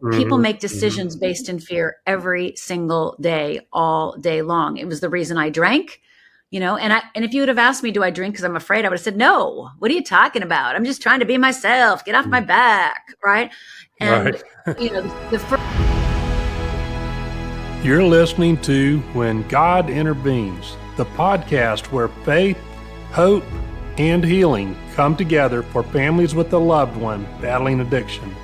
People Mm-hmm. make decisions based in fear every single day, all day long. It was the reason I drank, and if you would have asked me, do I drink because I'm afraid? I would have said, no. What are you talking about? I'm just trying to be myself. Get off my back, right? And, Right. the first. You're listening to When God Intervenes, the podcast where faith, hope, and healing come together for families with a loved one battling addiction.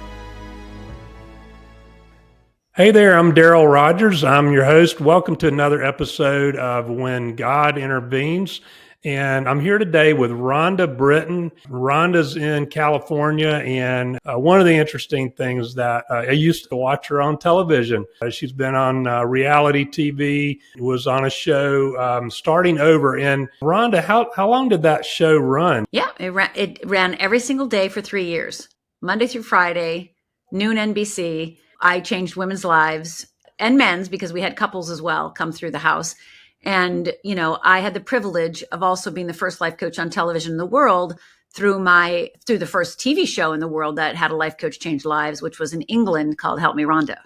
Hey there, I'm Darryl Rodgers. I'm your host. Welcome to another episode of When God Intervenes. And I'm here today with Rhonda Britten. Rhonda's in California, and one of the interesting things that I used to watch her on television. She's been on reality TV, was on a show starting over. And Rhonda, how long did that show run? Yeah, it ran every single day for 3 years, Monday through Friday, noon NBC. I changed women's lives and men's because we had couples as well come through the house. And, I had the privilege of also being the first life coach on television in the world through the first TV show in the world that had a life coach change lives, which was in England called Help Me Rhonda.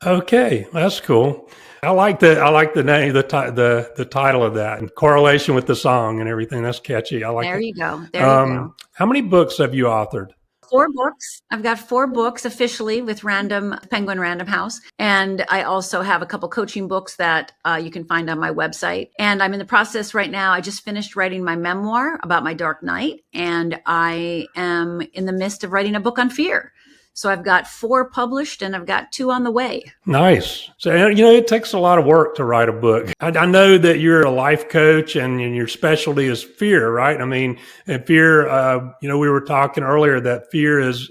Okay, that's cool. I like the name, the title of that, and correlation with the song and everything. That's catchy. I like There it. you go. There you go. How many books have you authored? 4 books. I've got 4 books officially with Penguin Random House. And I also have a couple coaching books that you can find on my website. And I'm in the process right now. I just finished writing my memoir about my dark night. And I am in the midst of writing a book on fear. So I've got 4 published and I've got 2 on the way. Nice. So, it takes a lot of work to write a book. I know that you're a life coach and your specialty is fear, right? I mean, and fear, we were talking earlier that fear is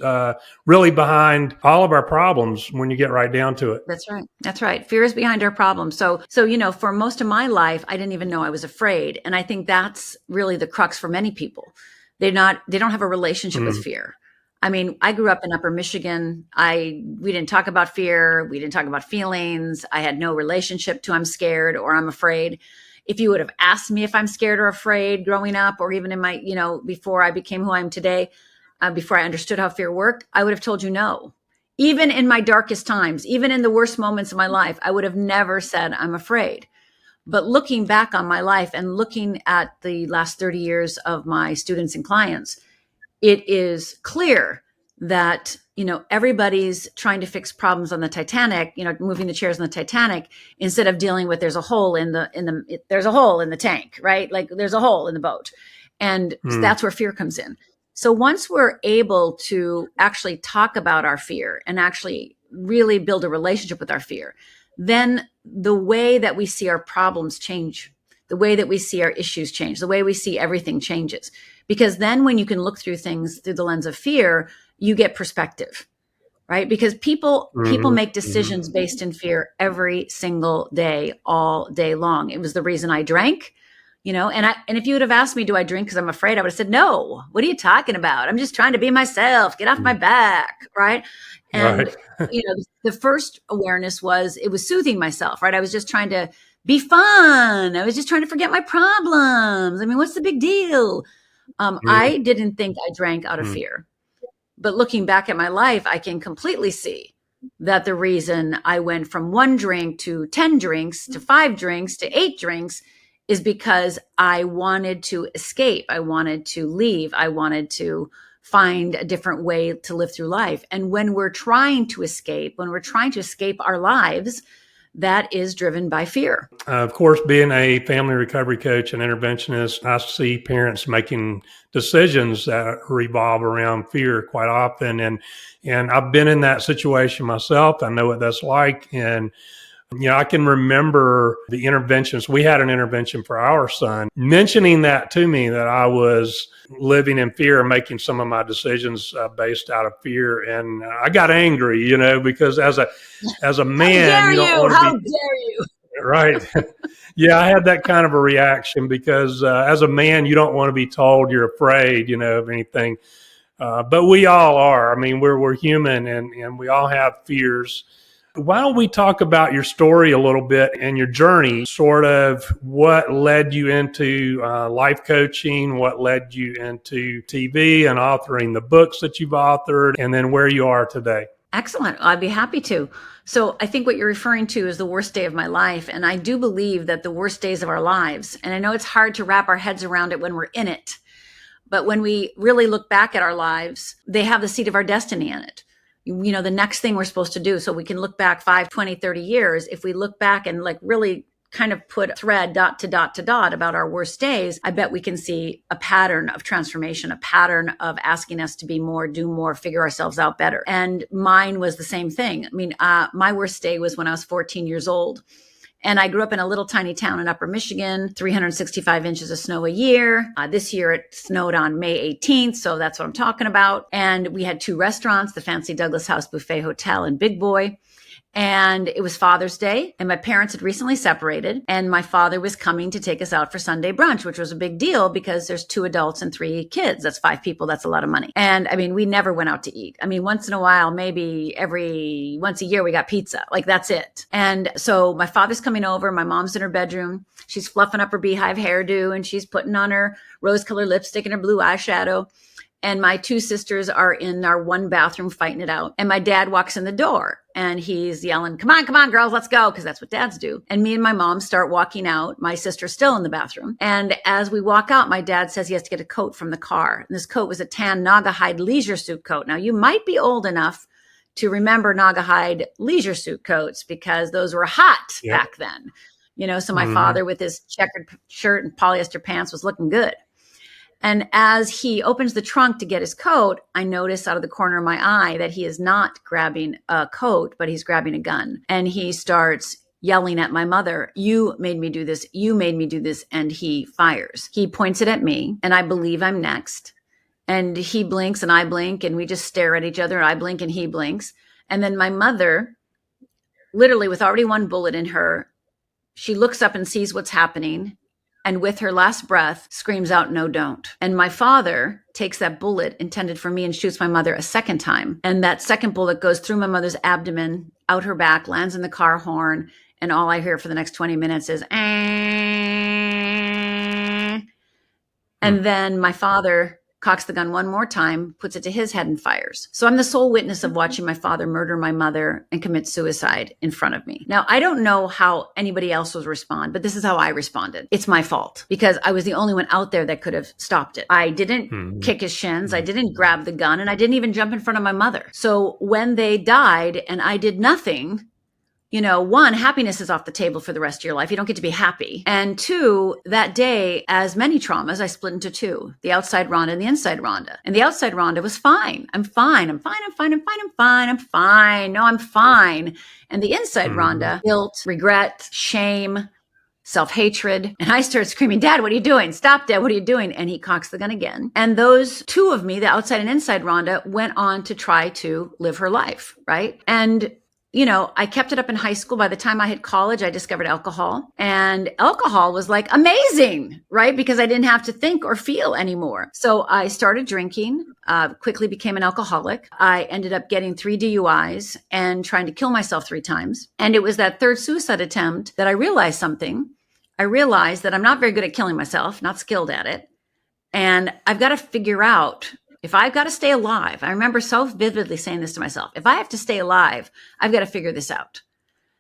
really behind all of our problems when you get right down to it. That's right. That's right. Fear is behind our problems. So, for most of my life, I didn't even know I was afraid. And I think that's really the crux for many people. They don't have a relationship with fear. I mean, I grew up in Upper Michigan. We didn't talk about fear. We didn't talk about feelings. I had no relationship to I'm scared or I'm afraid. If you would have asked me if I'm scared or afraid growing up, or even in my, before I became who I am today, before I understood how fear worked, I would have told you no. Even in my darkest times, even in the worst moments of my life, I would have never said I'm afraid. But looking back on my life and looking at the last 30 years of my students and clients, it is clear that, everybody's trying to fix problems on the Titanic, moving the chairs on the Titanic, instead of dealing with there's a hole in the tank, right? Like there's a hole in the boat. And that's where fear comes in. So once we're able to actually talk about our fear and actually really build a relationship with our fear, then the way that we see our problems change, the way that we see our issues change, the way we see everything changes. Because then when you can look through things through the lens of fear, you get perspective, right? Because people make decisions based in fear every single day, all day long. It was the reason I drank, and if you would have asked me, do I drink because I'm afraid? I would have said, no. What are you talking about? I'm just trying to be myself. Get off my back, right? And, the first awareness was it was soothing myself, right? I was just trying to be fun. I was just trying to forget my problems. I mean, what's the big deal? I didn't think I drank out of fear. But looking back at my life, I can completely see that the reason I went from 1 drink to 10 drinks to 5 drinks to 8 drinks is because I wanted to escape. I wanted to leave. I wanted to find a different way to live through life. And when we're trying to escape our lives, that is driven by fear. Of course, being a family recovery coach and interventionist, I see parents making decisions that revolve around fear quite often. And I've been in that situation myself. I know what that's like. And I can remember the interventions. We had an intervention for our son mentioning that to me, that I was living in fear and making some of my decisions based out of fear. And I got angry, because as a man, you don't want to be. How dare you? Right. Yeah, I had that kind of a reaction because as a man, you don't want to be told you're afraid, of anything. But we all are. I mean, we're human and we all have fears. Why don't we talk about your story a little bit and your journey, sort of what led you into life coaching, what led you into TV and authoring the books that you've authored, and then where you are today? Excellent. I'd be happy to. So I think what you're referring to is the worst day of my life. And I do believe that the worst days of our lives, and I know it's hard to wrap our heads around it when we're in it, but when we really look back at our lives, they have the seat of our destiny in it. The next thing we're supposed to do. So we can look back 5, 20, 30 years. If we look back and like really kind of put a thread dot to dot to dot about our worst days, I bet we can see a pattern of transformation, a pattern of asking us to be more, do more, figure ourselves out better. And mine was the same thing. I mean, my worst day was when I was 14 years old. And I grew up in a little tiny town in Upper Michigan, 365 inches of snow a year. This year it snowed on May 18th. So that's what I'm talking about. And we had 2 restaurants, the fancy Douglas House Buffet Hotel and Big Boy. And it was Father's Day, and my parents had recently separated, and my father was coming to take us out for Sunday brunch, which was a big deal because there's 2 adults and 3 kids. That's 5 people. That's a lot of money. And I mean, we never went out to eat. I mean, once in a while, maybe once a year, we got pizza. Like that's it. And so my father's coming over. My mom's in her bedroom. She's fluffing up her beehive hairdo, and she's putting on her rose-colored lipstick and her blue eyeshadow. And my 2 sisters are in our 1 bathroom fighting it out. And my dad walks in the door and he's yelling, come on, girls, let's go. Because that's what dads do. And me and my mom start walking out. My sister's still in the bathroom. And as we walk out, my dad says he has to get a coat from the car. And this coat was a tan Naugahyde leisure suit coat. Now, you might be old enough to remember Naugahyde leisure suit coats because those were hot back then. So my father with his checkered shirt and polyester pants was looking good. And as he opens the trunk to get his coat, I notice out of the corner of my eye that he is not grabbing a coat, but he's grabbing a gun. And he starts yelling at my mother, you made me do this, you made me do this. And he fires. He points it at me, and I believe I'm next. And he blinks and I blink, and we just stare at each other. I blink and he blinks. And then my mother, literally with already 1 bullet in her, she looks up and sees what's happening. And with her last breath, screams out, no, don't. And my father takes that bullet intended for me and shoots my mother a second time. And that second bullet goes through my mother's abdomen, out her back, lands in the car horn. And all I hear for the next 20 minutes is, and then my father cocks the gun 1 more time, puts it to his head and fires. So I'm the sole witness of watching my father murder my mother and commit suicide in front of me. Now, I don't know how anybody else would respond, but this is how I responded. It's my fault because I was the only one out there that could have stopped it. I didn't kick his shins. I didn't grab the gun, and I didn't even jump in front of my mother. So when they died and I did nothing, 1, happiness is off the table for the rest of your life. You don't get to be happy. And 2, that day, as many traumas, I split into 2, the outside Rhonda and the inside Rhonda. And the outside Rhonda was fine. I'm fine. No, I'm fine. And the inside Rhonda, guilt, regret, shame, self-hatred. And I started screaming, Dad, what are you doing? Stop, Dad, what are you doing? And he cocks the gun again. And those 2 of me, the outside and inside Rhonda, went on to try to live her life, right? And I kept it up in high school. By the time I hit college, I discovered alcohol. And alcohol was like amazing, right? Because I didn't have to think or feel anymore. So I started drinking, quickly became an alcoholic. I ended up getting 3 DUIs and trying to kill myself 3 times. And it was that 3rd suicide attempt that I realized something. I realized that I'm not very good at killing myself, not skilled at it. And I've got to figure out, if I've got to stay alive, I remember so vividly saying this to myself, if I have to stay alive, I've got to figure this out.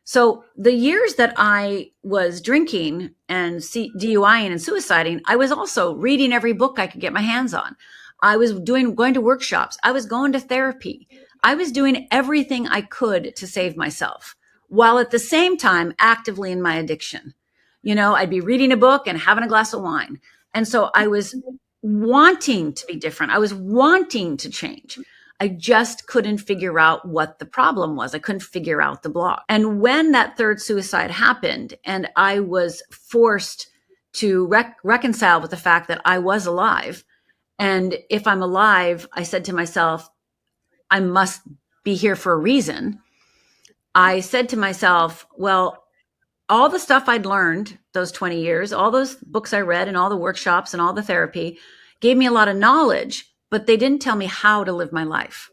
So the years that I was drinking and DUIing and suiciding, I was also reading every book I could get my hands on. I was going to workshops. I was going to therapy. I was doing everything I could to save myself, while at the same time actively in my addiction. I'd be reading a book and having a glass of wine. And so I was wanting to be different. I was wanting to change. I just couldn't figure out what the problem was. I couldn't figure out the block. And when that 3rd suicide happened and I was forced to reconcile with the fact that I was alive, and if I'm alive, I said to myself, I must be here for a reason. I said to myself, well, all the stuff I'd learned those 20 years, all those books I read and all the workshops and all the therapy gave me a lot of knowledge, but they didn't tell me how to live my life,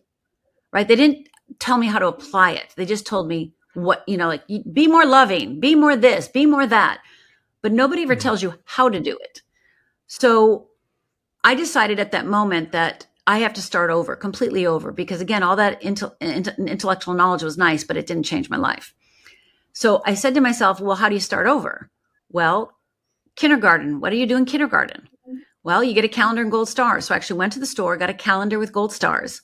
right? They didn't tell me how to apply it. They just told me what, be more loving, be more this, be more that, but nobody ever tells you how to do it. So I decided at that moment that I have to start over, completely over, because again, all that intellectual knowledge was nice, but it didn't change my life. So I said to myself, well, how do you start over? Well, kindergarten. What do you do in kindergarten? Well, you get a calendar and gold stars. So I actually went to the store, got a calendar with gold stars.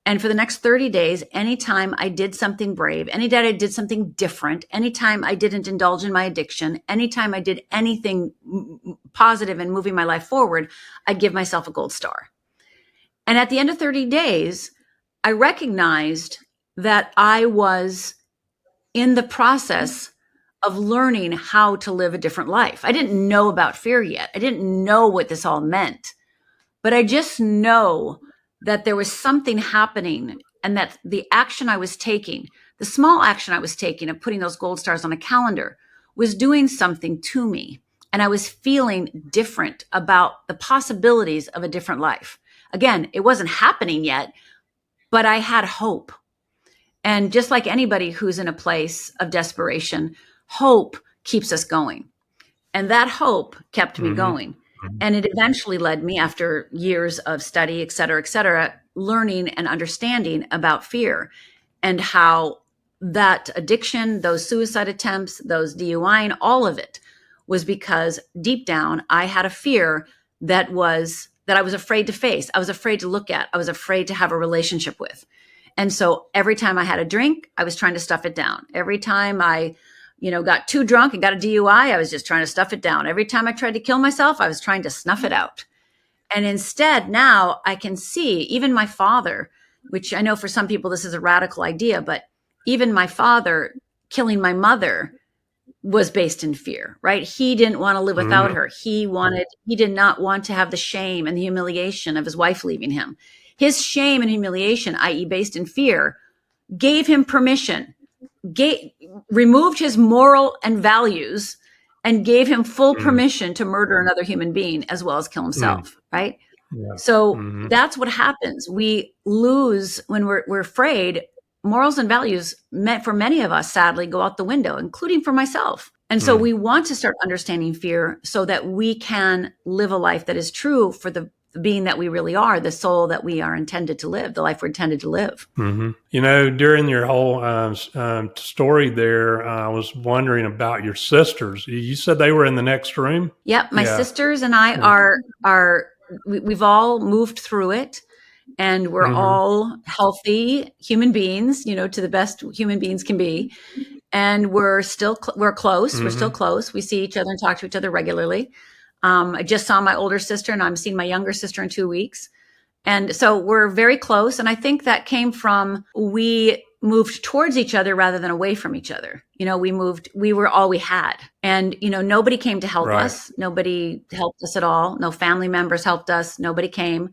And for the next 30 days, anytime I did something brave, any day I did something different, anytime I didn't indulge in my addiction, anytime I did anything positive and moving my life forward, I'd give myself a gold star. And at the end of 30 days, I recognized that I was in the process of learning how to live a different life. I didn't know about fear yet. I didn't know what this all meant, but I just know that there was something happening, and that the action I was taking, the small action I was taking of putting those gold stars on a calendar, was doing something to me. And I was feeling different about the possibilities of a different life. Again, it wasn't happening yet, but I had hope. And just like anybody who's in a place of desperation, hope keeps us going. And that hope kept me going. And it eventually led me, after years of study, et cetera, learning and understanding about fear and how that addiction, those suicide attempts, those DUI, all of it was because deep down I had a fear that I was afraid to face. I was afraid to look at. I was afraid to have a relationship with. And so every time I had a drink, I was trying to stuff it down. Every time I got too drunk and got a DUI, I was just trying to stuff it down. Every time I tried to kill myself, I was trying to snuff it out. And instead, now I can see even my father, which I know for some people this is a radical idea, but even my father killing my mother was based in fear, right? He didn't want to live without her. He did not want to have the shame and the humiliation of his wife leaving him. His shame and humiliation, i.e. based in fear, gave him permission, removed his moral and values, and gave him full permission to murder another human being as well as kill himself, right? Yeah. So that's what happens. We lose when we're afraid. Morals and values, for many of us, sadly, go out the window, including for myself. And so we want to start understanding fear so that we can live a life that is true for the being that we really are, the soul that we are intended to live, the life we're intended to live. During your whole story there, I was wondering about your sisters. You said they were in the next room? Yep. My sisters and I we've all moved through it, and we're all healthy human beings, to the best human beings can be. And we're close. We're still close. We see each other and talk to each other regularly. I just saw my older sister, and I'm seeing my younger sister in 2 weeks. And so we're very close. And I think that came from, we moved towards each other rather than away from each other. We were all we had. And, nobody came to help us. Nobody helped us at all. No family members helped us. Nobody came.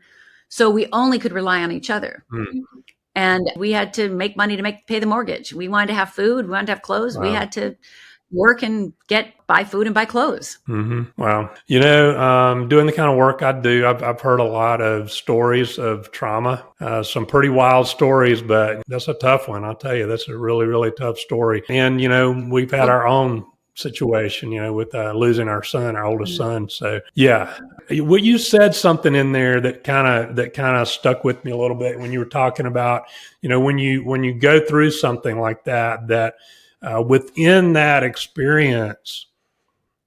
So we only could rely on each other. And we had to make money to pay the mortgage. We wanted to have food. We wanted to have clothes. Wow. We had to work and buy food and buy clothes. Wow. Doing the kind of work I do, I've heard a lot of stories of trauma, some pretty wild stories, but that's a tough one. I'll tell you, that's a really, really tough story. And, we've had our own situation, with losing our son, our oldest son. So yeah, what you said something in there that kind of stuck with me a little bit when you were talking about, when you go through something like that, within that experience,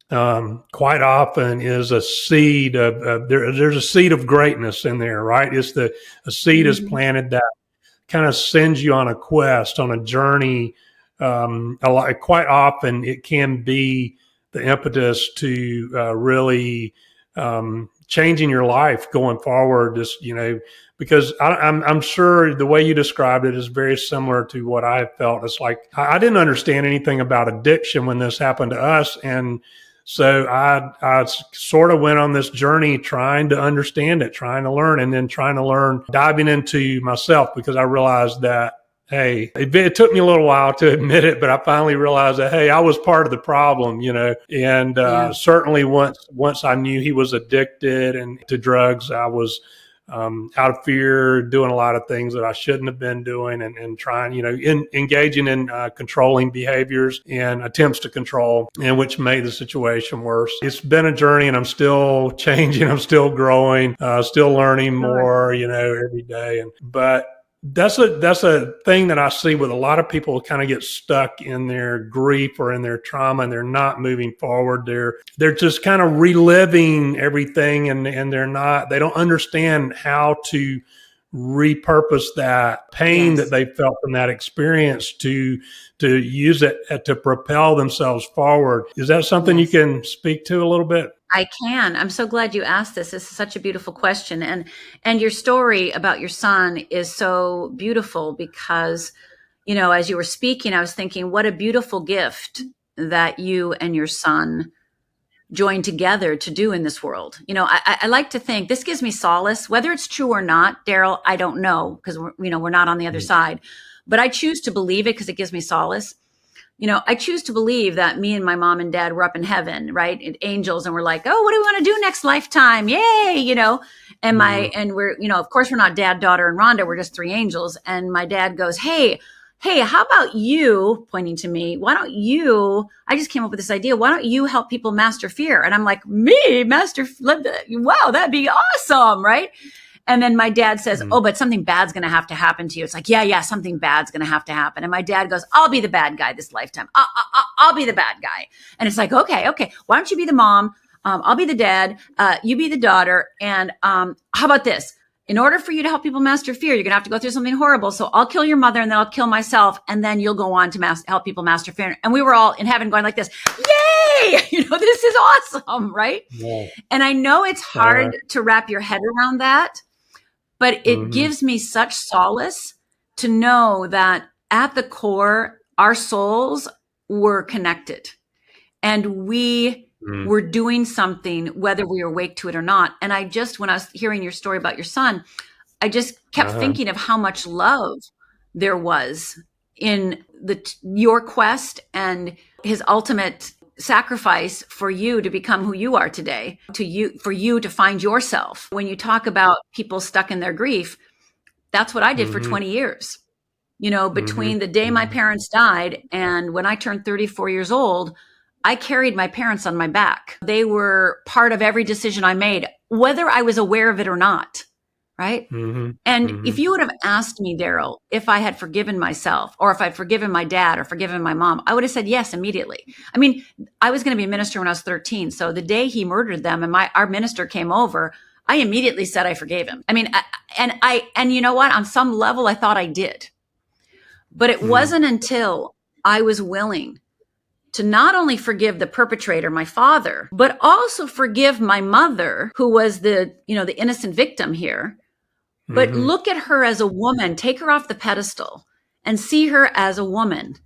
quite often is a seed of there's a seed of greatness in there, right? A seed is planted that kind of sends you on a quest, on a journey. Quite often it can be the impetus to really changing your life going forward. Just because I'm sure the way you described it is very similar to what I felt. It's like I didn't understand anything about addiction when this happened to us, and so I sort of went on this journey trying to understand it, trying to learn, and then trying to learn, diving into myself, because I realized that, hey, it took me a little while to admit it, but I finally realized that, hey, I was part of the problem, and certainly once I knew he was addicted and to drugs, I was out of fear, doing a lot of things that I shouldn't have been doing, and trying, engaging in controlling behaviors and attempts to control, and which made the situation worse. It's been a journey, and I'm still changing. I'm still growing, still learning more, every day. But that's a thing that I see with a lot of people kind of get stuck in their grief or in their trauma, and they're not moving forward. They're just kind of reliving everything, and they don't understand how to repurpose that pain that they felt from that experience to use it to propel themselves forward. Is that something you can speak to a little bit? I can. I'm so glad you asked this. This is such a beautiful question. And your story about your son is so beautiful because, as you were speaking, I was thinking, what a beautiful gift that you and your son joined together to do in this world. I like to think this gives me solace, whether it's true or not, Darryl, I don't know, because we're not on the other side, but I choose to believe it because it gives me solace. I choose to believe that me and my mom and dad were up in heaven, right? And angels. And we're like, oh, what do we want to do next lifetime? Yay. And we're, of course we're not dad, daughter, and Rhonda. We're just three angels. And my dad goes, Hey, how about you, pointing to me, I just came up with this idea. Why don't you help people master fear? And I'm like, me master? Wow, that'd be awesome. Right. And then my dad says, oh, but something bad's going to have to happen to you. It's like, yeah, something bad's going to have to happen. And my dad goes, I'll be the bad guy this lifetime. I'll be the bad guy. And it's like, okay. Why don't you be the mom? I'll be the dad. You be the daughter. And how about this? In order for you to help people master fear, you're going to have to go through something horrible. So I'll kill your mother and then I'll kill myself. And then you'll go on to help people master fear. And we were all in heaven going like this, yay, this is awesome. Right. Yeah. And I know it's hard to wrap your head around that. But it gives me such solace to know that at the core, our souls were connected and we were doing something, whether we were awake to it or not. And when I was hearing your story about your son, I just kept thinking of how much love there was in your quest and his ultimate sacrifice for you to become who you are today, for you to find yourself. When you talk about people stuck in their grief, that's what I did for 20 years. Between the day my parents died and when I turned 34 years old, I carried my parents on my back. They were part of every decision I made, whether I was aware of it or not. Right. And if you would have asked me, Darryl, if I had forgiven myself or if I'd forgiven my dad or forgiven my mom, I would have said yes immediately. I mean, I was going to be a minister when I was 13. So the day he murdered them and our minister came over, I immediately said I forgave him. I mean, and you know what? On some level, I thought I did. But it wasn't until I was willing to not only forgive the perpetrator, my father, but also forgive my mother, who was the innocent victim here. But look at her as a woman, take her off the pedestal and see her as a woman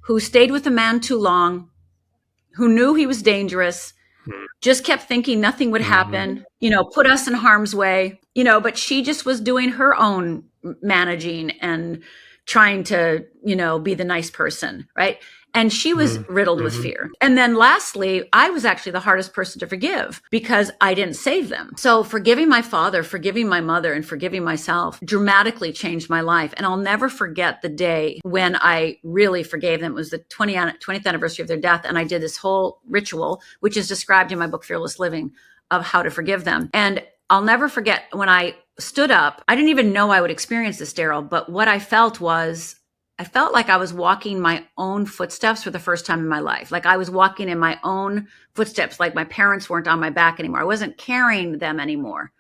who stayed with a man too long, who knew he was dangerous, just kept thinking nothing would happen, put us in harm's way, but she just was doing her own managing and trying to, be the nice person, right? And she was riddled with fear. And then lastly, I was actually the hardest person to forgive because I didn't save them. So forgiving my father, forgiving my mother, and forgiving myself dramatically changed my life. And I'll never forget the day when I really forgave them. It was the 20th anniversary of their death. And I did this whole ritual, which is described in my book, Fearless Living, of how to forgive them. And I'll never forget when I stood up. I didn't even know I would experience this, Darryl, but what I felt was, I felt like I was walking my own footsteps for the first time in my life. Like I was walking in my own footsteps, like my parents weren't on my back anymore. I wasn't carrying them anymore.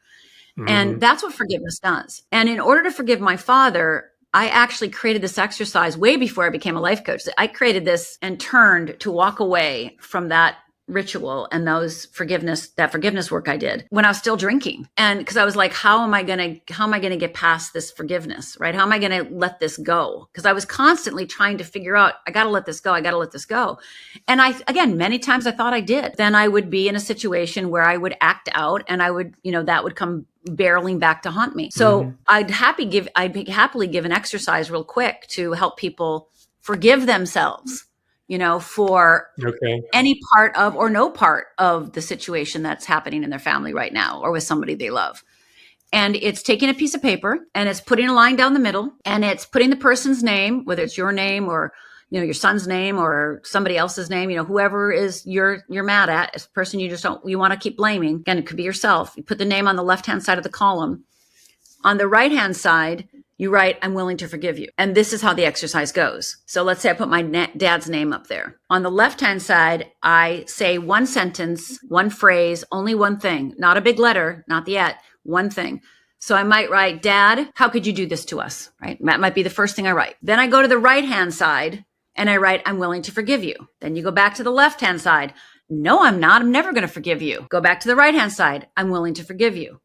And that's what forgiveness does. And in order to forgive my father, I actually created this exercise way before I became a life coach. I created this and turned to walk away from that ritual and that forgiveness work I did when I was still drinking. And because I was like, how am I going to get past this forgiveness, right? How am I going to let this go? Because I was constantly trying to figure out, I got to let this go. And again, many times I thought I did. Then I would be in a situation where I would act out and I would, that would come barreling back to haunt me. So I'd happily give an exercise real quick to help people forgive themselves, for any part of or no part of the situation that's happening in their family right now or with somebody they love. And it's taking a piece of paper and it's putting a line down the middle and it's putting the person's name, whether it's your name or, your son's name or somebody else's name, whoever is you're mad at, is a person you want to keep blaming. Again, it could be yourself. You put the name on the left-hand side of the column. On the right-hand side, you write, I'm willing to forgive you. And this is how the exercise goes. So let's say I put my dad's name up there. On the left-hand side, I say one sentence, one phrase, only one thing, not a big letter, not the at, one thing. So I might write, Dad, how could you do this to us? Right? That might be the first thing I write. Then I go to the right-hand side and I write, I'm willing to forgive you. Then you go back to the left-hand side. No, I'm not. I'm never going to forgive you. Go back to the right-hand side. I'm willing to forgive you.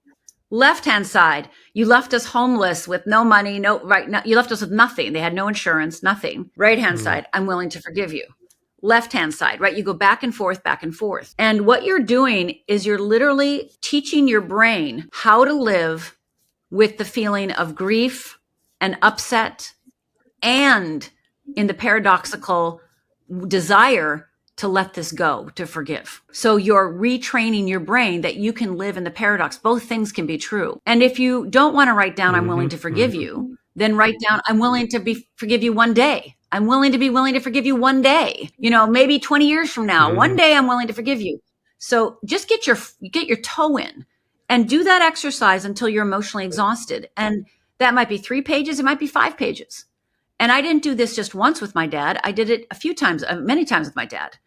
Left-hand side, you left us homeless with no money, you left us with nothing. They had no insurance, nothing. Right-hand side, I'm willing to forgive you. Left-hand side, right? You go back and forth, back and forth. And what you're doing is you're literally teaching your brain how to live with the feeling of grief and upset and in the paradoxical desire to let this go, to forgive. So you're retraining your brain that you can live in the paradox. Both things can be true. And if you don't want to write down, I'm willing to forgive you, then write down, I'm willing to forgive you one day. I'm willing to forgive you one day. Maybe 20 years from now, one day I'm willing to forgive you. So just get your toe in and do that exercise until you're emotionally exhausted. And that might be 3 pages. It might be 5 pages. And I didn't do this just once with my dad. I did it a few times, many times with my dad.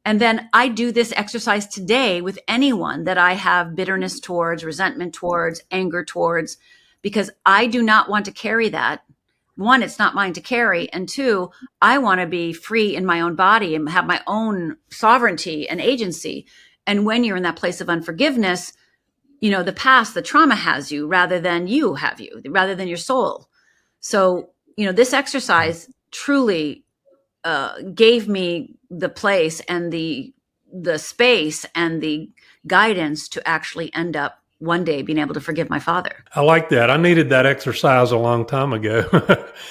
And then I do this exercise today with anyone that I have bitterness towards, resentment towards, anger towards, because I do not want to carry that. One, it's not mine to carry. And two, I want to be free in my own body and have my own sovereignty and agency. And when you're in that place of unforgiveness, the past, the trauma has you rather than you have you, rather than your soul. So, this exercise truly gave me the place and the space and the guidance to actually end up one day being able to forgive my father. I like that. I needed that exercise a long time ago.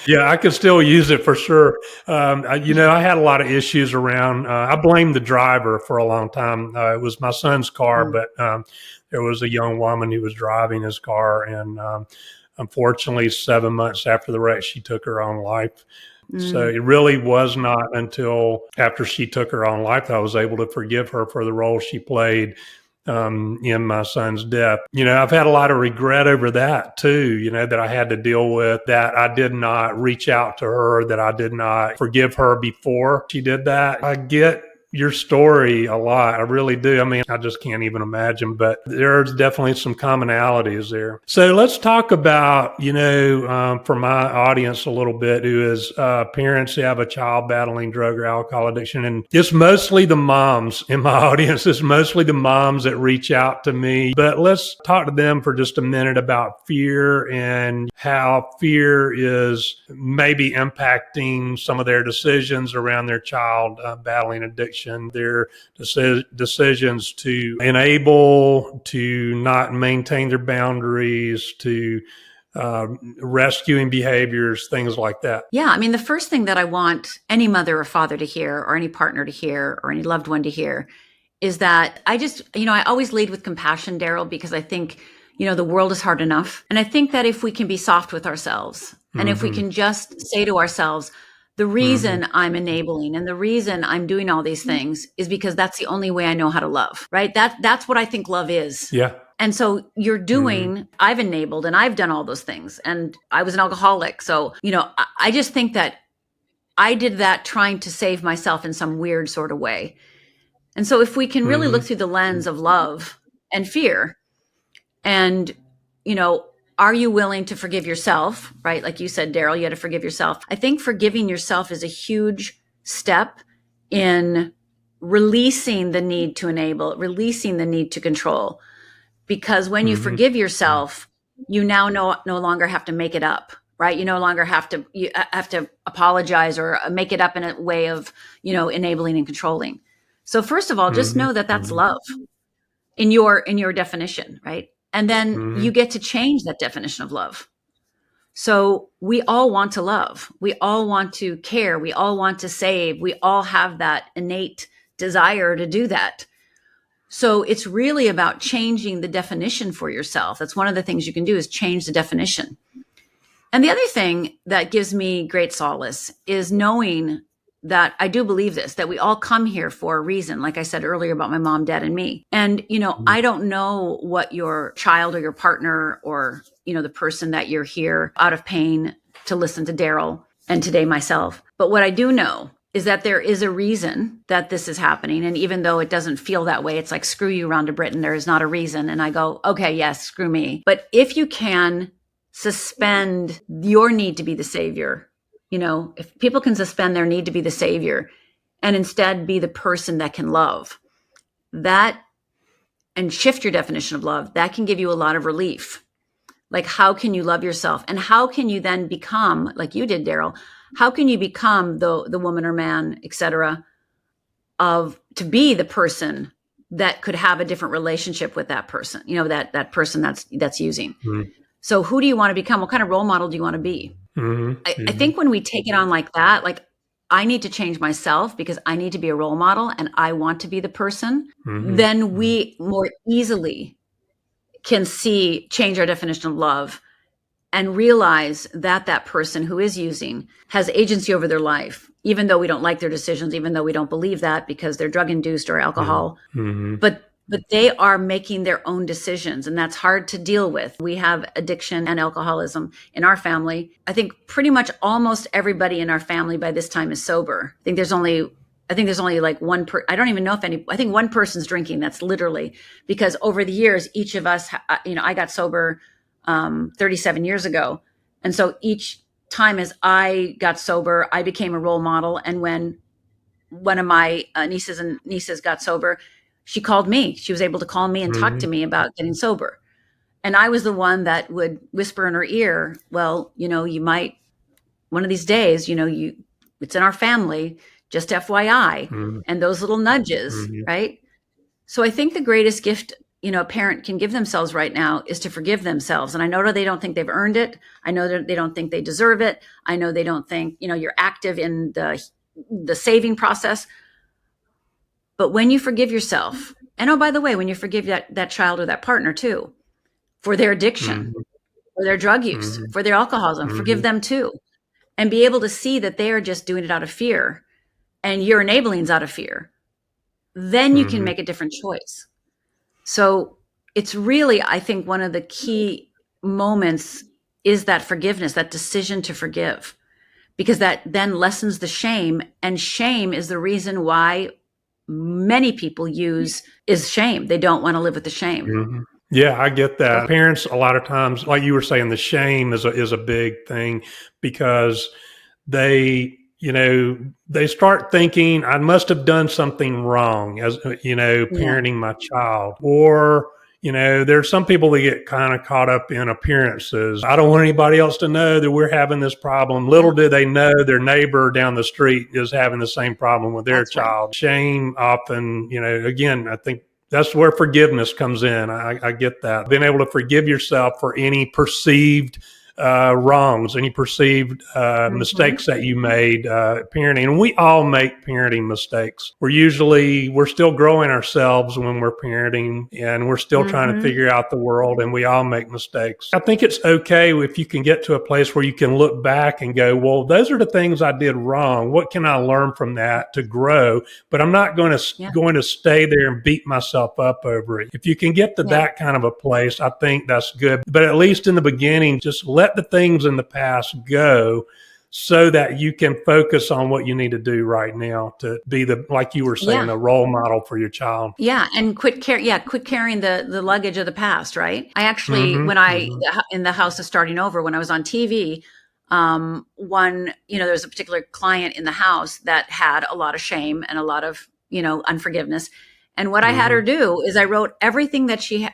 Yeah, I could still use it for sure. I had a lot of issues around. I blamed the driver for a long time. It was my son's car, but there was a young woman who was driving his car, and unfortunately, 7 months after the wreck, she took her own life. So it really was not until after she took her own life that I was able to forgive her for the role she played in my son's death. I've had a lot of regret over that too, that I had to deal with, that I did not reach out to her, that I did not forgive her before she did that. I get your story a lot. I really do. I mean, I just can't even imagine, but there's definitely some commonalities there. So let's talk about, for my audience a little bit, who is parents who have a child battling drug or alcohol addiction. And it's mostly the moms in my audience. It's mostly the moms that reach out to me. But let's talk to them for just a minute about fear and how fear is maybe impacting some of their decisions around their child battling addiction. Their decisions to enable, to not maintain their boundaries, to rescuing behaviors, things like that. Yeah. I mean, the first thing that I want any mother or father to hear, or any partner to hear, or any loved one to hear is that I always lead with compassion, Darryl, because I think, the world is hard enough. And I think that if we can be soft with ourselves and if we can just say to ourselves, the reason I'm enabling and the reason I'm doing all these things is because that's the only way I know how to love, right? That's what I think love is. Yeah. And so you're doing, I've enabled and I've done all those things. And I was an alcoholic. So, I just think that I did that trying to save myself in some weird sort of way. And so if we can really look through the lens of love and fear and, are you willing to forgive yourself, right? Like you said, Darryl, you had to forgive yourself. I think forgiving yourself is a huge step in releasing the need to enable, releasing the need to control. Because when you forgive yourself, you now no longer have to make it up, right? You no longer have to apologize or make it up in a way of, enabling and controlling. So first of all, just know that that's love in your definition, right? And then you get to change that definition of love. So we all want to love. We all want to care. We all want to save. We all have that innate desire to do that. So it's really about changing the definition for yourself. That's one of the things you can do, is change the definition. And the other thing that gives me great solace is knowing that I do believe this, that we all come here for a reason. Like I said earlier about my mom, dad, and me. And, I don't know what your child or your partner or, the person that you're here out of pain to listen to Darryl and today myself. But what I do know is that there is a reason that this is happening. And even though it doesn't feel that way, it's like, screw you, Rhonda Britten, there is not a reason. And I go, okay, yes, screw me. But if you can suspend your need to be the savior, if people can suspend their need to be the savior and instead be the person that can love, that, and shift your definition of love, that can give you a lot of relief. Like, how can you love yourself? And how can you then become, like you did, Darryl, how can you become the woman or man, et cetera, to be the person that could have a different relationship with that person, that person that's using. Mm-hmm. So who do you want to become? What kind of role model do you want to be? Mm-hmm. I think when we take it on like that, like, I need to change myself because I need to be a role model and I want to be the person, then we more easily can change our definition of love and realize that that person who is using has agency over their life, even though we don't like their decisions, even though we don't believe that because they're drug induced or alcohol, but they are making their own decisions, and that's hard to deal with. We have addiction and alcoholism in our family. I think pretty much almost everybody in our family by this time is sober. I think there's only like one I don't even know if I think one person's drinking. That's literally because over the years, each of us, I got sober 37 years ago. And so each time as I got sober, I became a role model. And when one of my nieces got sober, she called me. She was able to call me and talk to me about getting sober. And I was the one that would whisper in her ear, well, you might, one of these days, it's in our family, just FYI, and those little nudges, right? So I think the greatest gift, a parent can give themselves right now is to forgive themselves. And I know that they don't think they've earned it. I know that they don't think they deserve it. I know they don't think, you're active in the saving process. But when you forgive yourself, and oh, by the way, when you forgive that child or that partner too, for their addiction, for their drug use, for their alcoholism, forgive them too. And be able to see that they are just doing it out of fear and you're enabling out of fear. Then you can make a different choice. So it's really, I think, one of the key moments is that forgiveness, that decision to forgive, because that then lessens the shame. And shame is the reason why many people use is shame. They don't want to live with the shame. Yeah, I get that. Parents, a lot of times, like you were saying, the shame is a big thing because they start thinking, I must have done something wrong as, parenting my child. Or, there's some people that get kind of caught up in appearances. I don't want anybody else to know that we're having this problem. Little do they know their neighbor down the street is having the same problem with their child. Right. Shame often, again, I think that's where forgiveness comes in. I get that. Being able to forgive yourself for any perceived wrongs, any perceived mistakes that you made parenting. And we all make parenting mistakes. We're still growing ourselves when we're parenting, and we're still trying to figure out the world, and we all make mistakes. I think it's okay if you can get to a place where you can look back and go, well, those are the things I did wrong. What can I learn from that to grow? But I'm not going to stay there and beat myself up over it. If you can get to that kind of a place, I think that's good. But at least in the beginning, just let the things in the past go so that you can focus on what you need to do right now to be like you were saying, a role model for your child. Yeah. And quit carrying the luggage of the past. Right. I actually, in the house of starting over, when I was on TV, there's a particular client in the house that had a lot of shame and a lot of, unforgiveness. And what I had her do is I wrote everything that she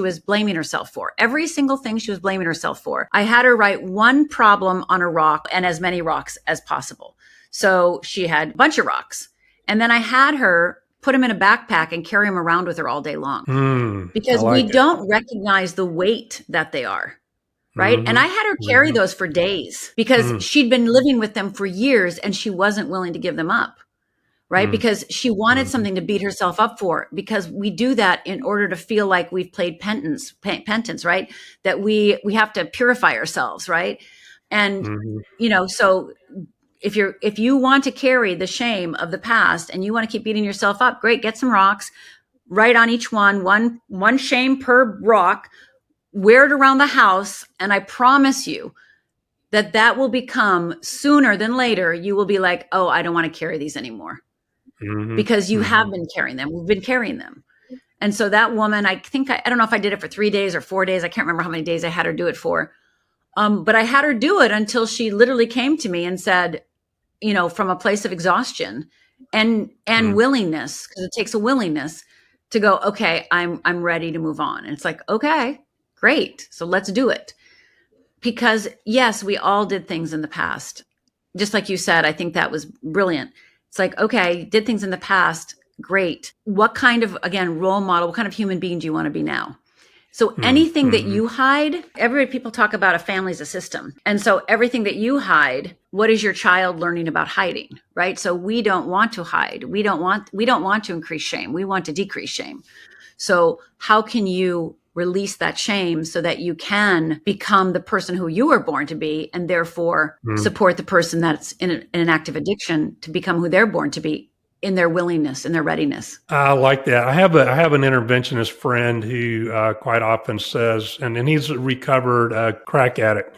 was blaming herself for, every single thing she was blaming herself for. I had her write one problem on a rock and as many rocks as possible. So she had a bunch of rocks. And then I had her put them in a backpack and carry them around with her all day long because we don't recognize the weight that they are. Right. And I had her carry those for days because she'd been living with them for years and she wasn't willing to give them up. right? Because she wanted something to beat herself up for, because we do that in order to feel like we've played penance, right? That we have to purify ourselves, right? And, so if you want to carry the shame of the past and you want to keep beating yourself up, great, get some rocks, write on each one shame per rock, wear it around the house. And I promise you that will become, sooner than later, you will be like, oh, I don't want to carry these anymore, because you have been carrying them. We've been carrying them. And so that woman, I think, I don't know if I did it for 3 days or 4 days. I can't remember how many days I had her do it for. But I had her do it until she literally came to me and said, from a place of exhaustion and willingness, because it takes a willingness to go, okay, I'm ready to move on. And it's like, okay, great. So let's do it. Because yes, we all did things in the past. Just like you said, I think that was brilliant. It's like, okay, did things in the past. Great. What kind of, again, role model, what kind of human being do you want to be now? So anything that you hide, people talk about a family as a system. And so everything that you hide, what is your child learning about hiding, right? So we don't want to hide. We don't want to increase shame. We want to decrease shame. So how can you release that shame so that you can become the person who you were born to be, and therefore support the person that's in an active addiction to become who they're born to be, in their willingness and their readiness? I like that. I have an interventionist friend who quite often says, and he's a recovered crack addict,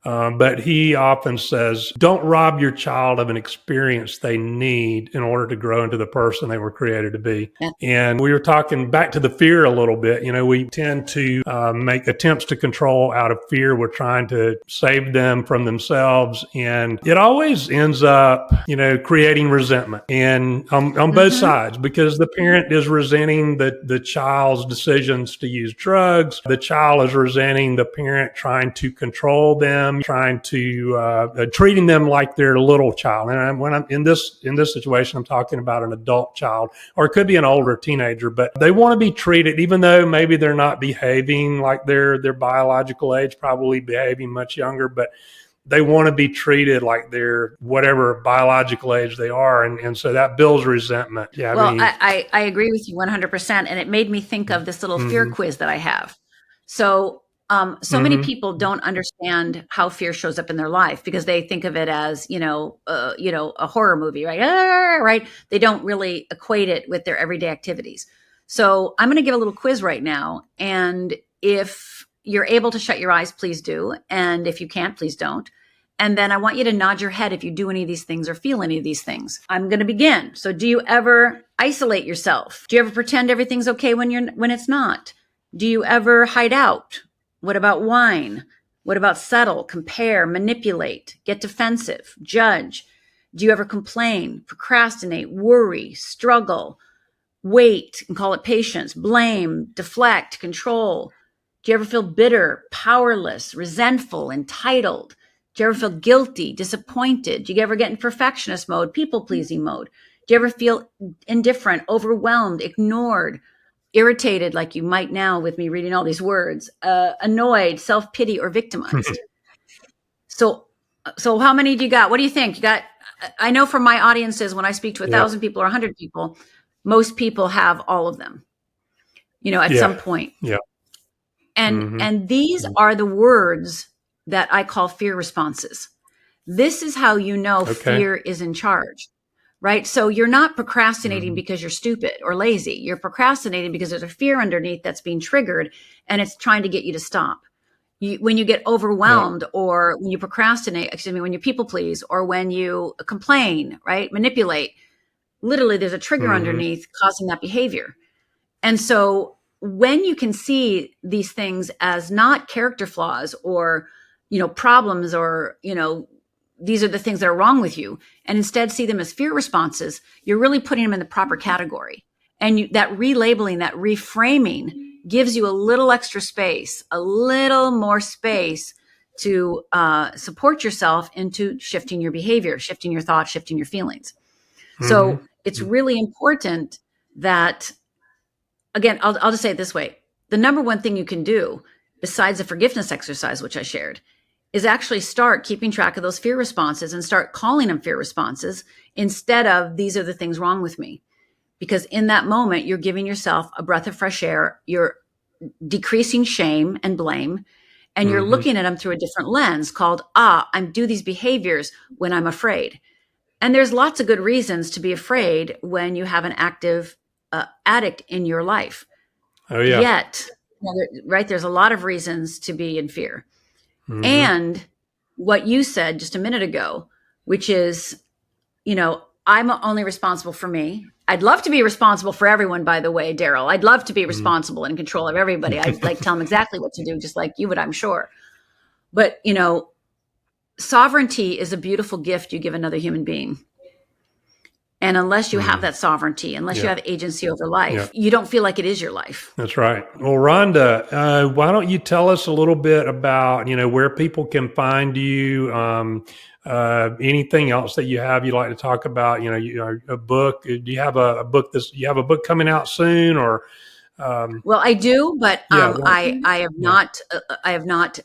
but he often says, don't rob your child of an experience they need in order to grow into the person they were created to be. Yeah. And we were talking back to the fear a little bit. We tend to make attempts to control out of fear. We're trying to save them from themselves. And it always ends up, creating resentment, and on both sides, because the parent is resenting the child's decisions to use drugs. The child is resenting the parent trying to control them, trying to treating them like they're a little child. And when I'm in this situation, I'm talking about an adult child, or it could be an older teenager, but they want to be treated, even though maybe they're not behaving like their biological age, probably behaving much younger, but they want to be treated like they're whatever biological age they are. And so that builds resentment. Yeah. Well, I agree with you 100%. And it made me think of this little fear quiz that I have. So many people don't understand how fear shows up in their life, because they think of it as, a horror movie, right? Right. They don't really equate it with their everyday activities. So I'm going to give a little quiz right now. And if you're able to shut your eyes, please do. And if you can't, please don't. And then I want you to nod your head if you do any of these things or feel any of these things. I'm going to begin. So do you ever isolate yourself? Do you ever pretend everything's okay when it's not? Do you ever hide out? What about whine? What about settle, compare, manipulate, get defensive, judge? Do you ever complain, procrastinate, worry, struggle, wait and call it patience, blame, deflect, control? Do you ever feel bitter, powerless, resentful, entitled? Do you ever feel guilty, disappointed? Do you ever get in perfectionist mode, people-pleasing mode? Do you ever feel indifferent, overwhelmed, ignored, irritated, like you might now with me reading all these words, annoyed, self-pity, or victimized? So how many do you got? What do you think? I know from my audiences, when I speak to 1,000 people or 100 people, most people have all of them, at some point. Yeah. And these are the words that I call fear responses. This is how fear is in charge. Right? So you're not procrastinating because you're stupid or lazy. You're procrastinating because there's a fear underneath that's being triggered, and it's trying to get you to stop. When you get overwhelmed, or when you procrastinate, when you people please, or when you complain, right? Manipulate, literally there's a trigger underneath causing that behavior. And so when you can see these things as not character flaws or, problems, or, these are the things that are wrong with you, and instead see them as fear responses, you're really putting them in the proper category. And that relabeling, that reframing gives you a little extra space, a little more space to support yourself into shifting your behavior, shifting your thoughts, shifting your feelings. So it's really important that, again, I'll just say it this way. The number one thing you can do, besides the forgiveness exercise, which I shared, is actually start keeping track of those fear responses and start calling them fear responses instead of these are the things wrong with me. Because in that moment, you're giving yourself a breath of fresh air. You're decreasing shame and blame, and you're looking at them through a different lens called, I do these behaviors when I'm afraid. And there's lots of good reasons to be afraid when you have an active addict in your life. Oh, yeah. Yet, right, there's a lot of reasons to be in fear. And what you said just a minute ago, which is, I'm only responsible for me. I'd love to be responsible for everyone, by the way, Darryl. I'd love to be responsible and in control of everybody. I'd like tell them exactly what to do, just like you would, I'm sure. But, sovereignty is a beautiful gift you give another human being. And unless you have that sovereignty, unless you have agency over life, you don't feel like it is your life. That's right. Well, Rhonda, why don't you tell us a little bit about, where people can find you, anything else that you have you'd like to talk about, a book? Do you have a book you have a book coming out soon or? Well, I do, but I have not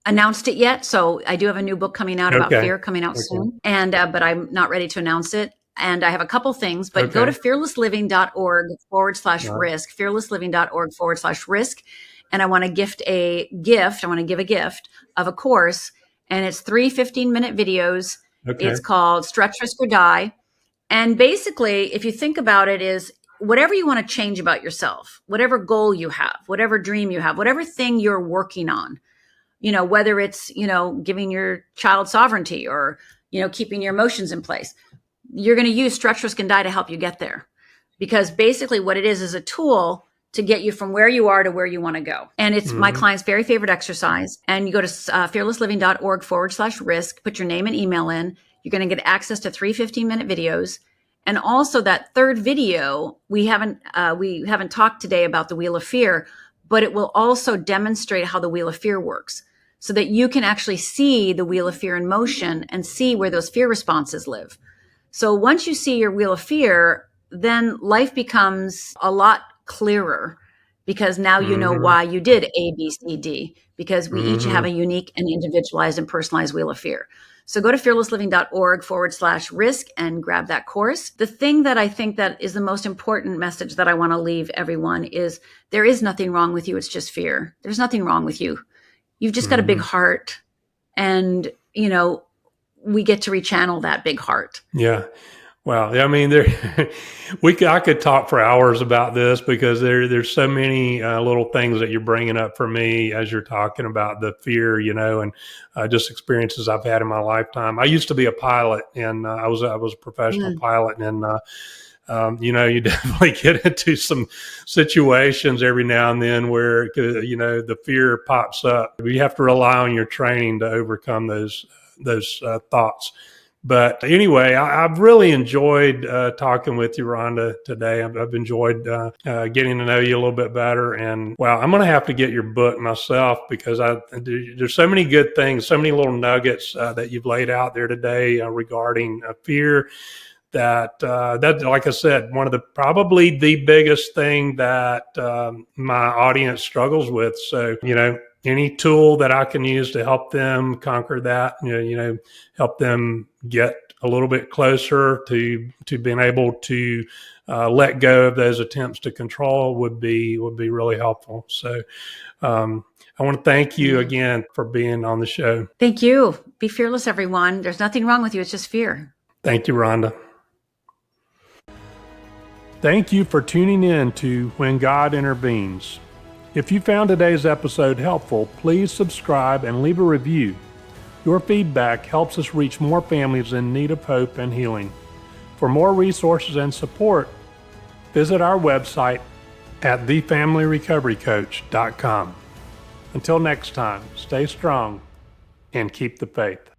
announced it yet. So I do have a new book coming out about fear coming out soon. And, but I'm not ready to announce it. And I have a couple things, but go to fearlessliving.org/risk, fearlessliving.org/risk. And I want to give a gift of a course, and it's 3 15-minute videos. It's called Stretch, Risk, or Die. And basically, if you think about it, is whatever you want to change about yourself, whatever goal you have, whatever dream you have, whatever thing you're working on, whether it's, giving your child sovereignty or, keeping your emotions in place, you're going to use Stretch, Risk, and Die to help you get there. Because basically what it is a tool to get you from where you are to where you want to go. And it's my client's very favorite exercise. And you go to fearlessliving.org/risk, put your name and email in. You're going to get access to 3 15-minute videos. And also that third video, we haven't talked today about the Wheel of Fear, but it will also demonstrate how the Wheel of Fear works so that you can actually see the Wheel of Fear in motion and see where those fear responses live. So once you see your Wheel of Fear, then life becomes a lot clearer because now you know why you did A, B, C, D, because we each have a unique and individualized and personalized Wheel of Fear. So go to fearlessliving.org/risk and grab that course. The thing that I think that is the most important message that I want to leave everyone is there is nothing wrong with you. It's just fear. There's nothing wrung with you. You've just got a big heart, and, we get to rechannel that big heart. Yeah. Well, I mean, I could talk for hours about this because there's so many little things that you're bringing up for me as you're talking about the fear, and just experiences I've had in my lifetime. I used to be a pilot, and I was a professional pilot, and you definitely get into some situations every now and then where the fear pops up. You have to rely on your training to overcome those thoughts. But anyway, I've really enjoyed talking with you, Rhonda, today. I've enjoyed getting to know you a little bit better. And, I'm going to have to get your book myself because there's so many good things, so many little nuggets that you've laid out there today regarding fear that, like I said, probably the biggest thing that my audience struggles with. So, any tool that I can use to help them conquer that, help them get a little bit closer to being able to let go of those attempts to control would be really helpful. So I want to thank you again for being on the show. Thank you. Be fearless, everyone. There's nothing wrong with you. It's just fear. Thank you, Rhonda. Thank you for tuning in to When God Intervenes. If you found today's episode helpful, please subscribe and leave a review. Your feedback helps us reach more families in need of hope and healing. For more resources and support, visit our website at thefamilyrecoverycoach.com. Until next time, stay strong and keep the faith.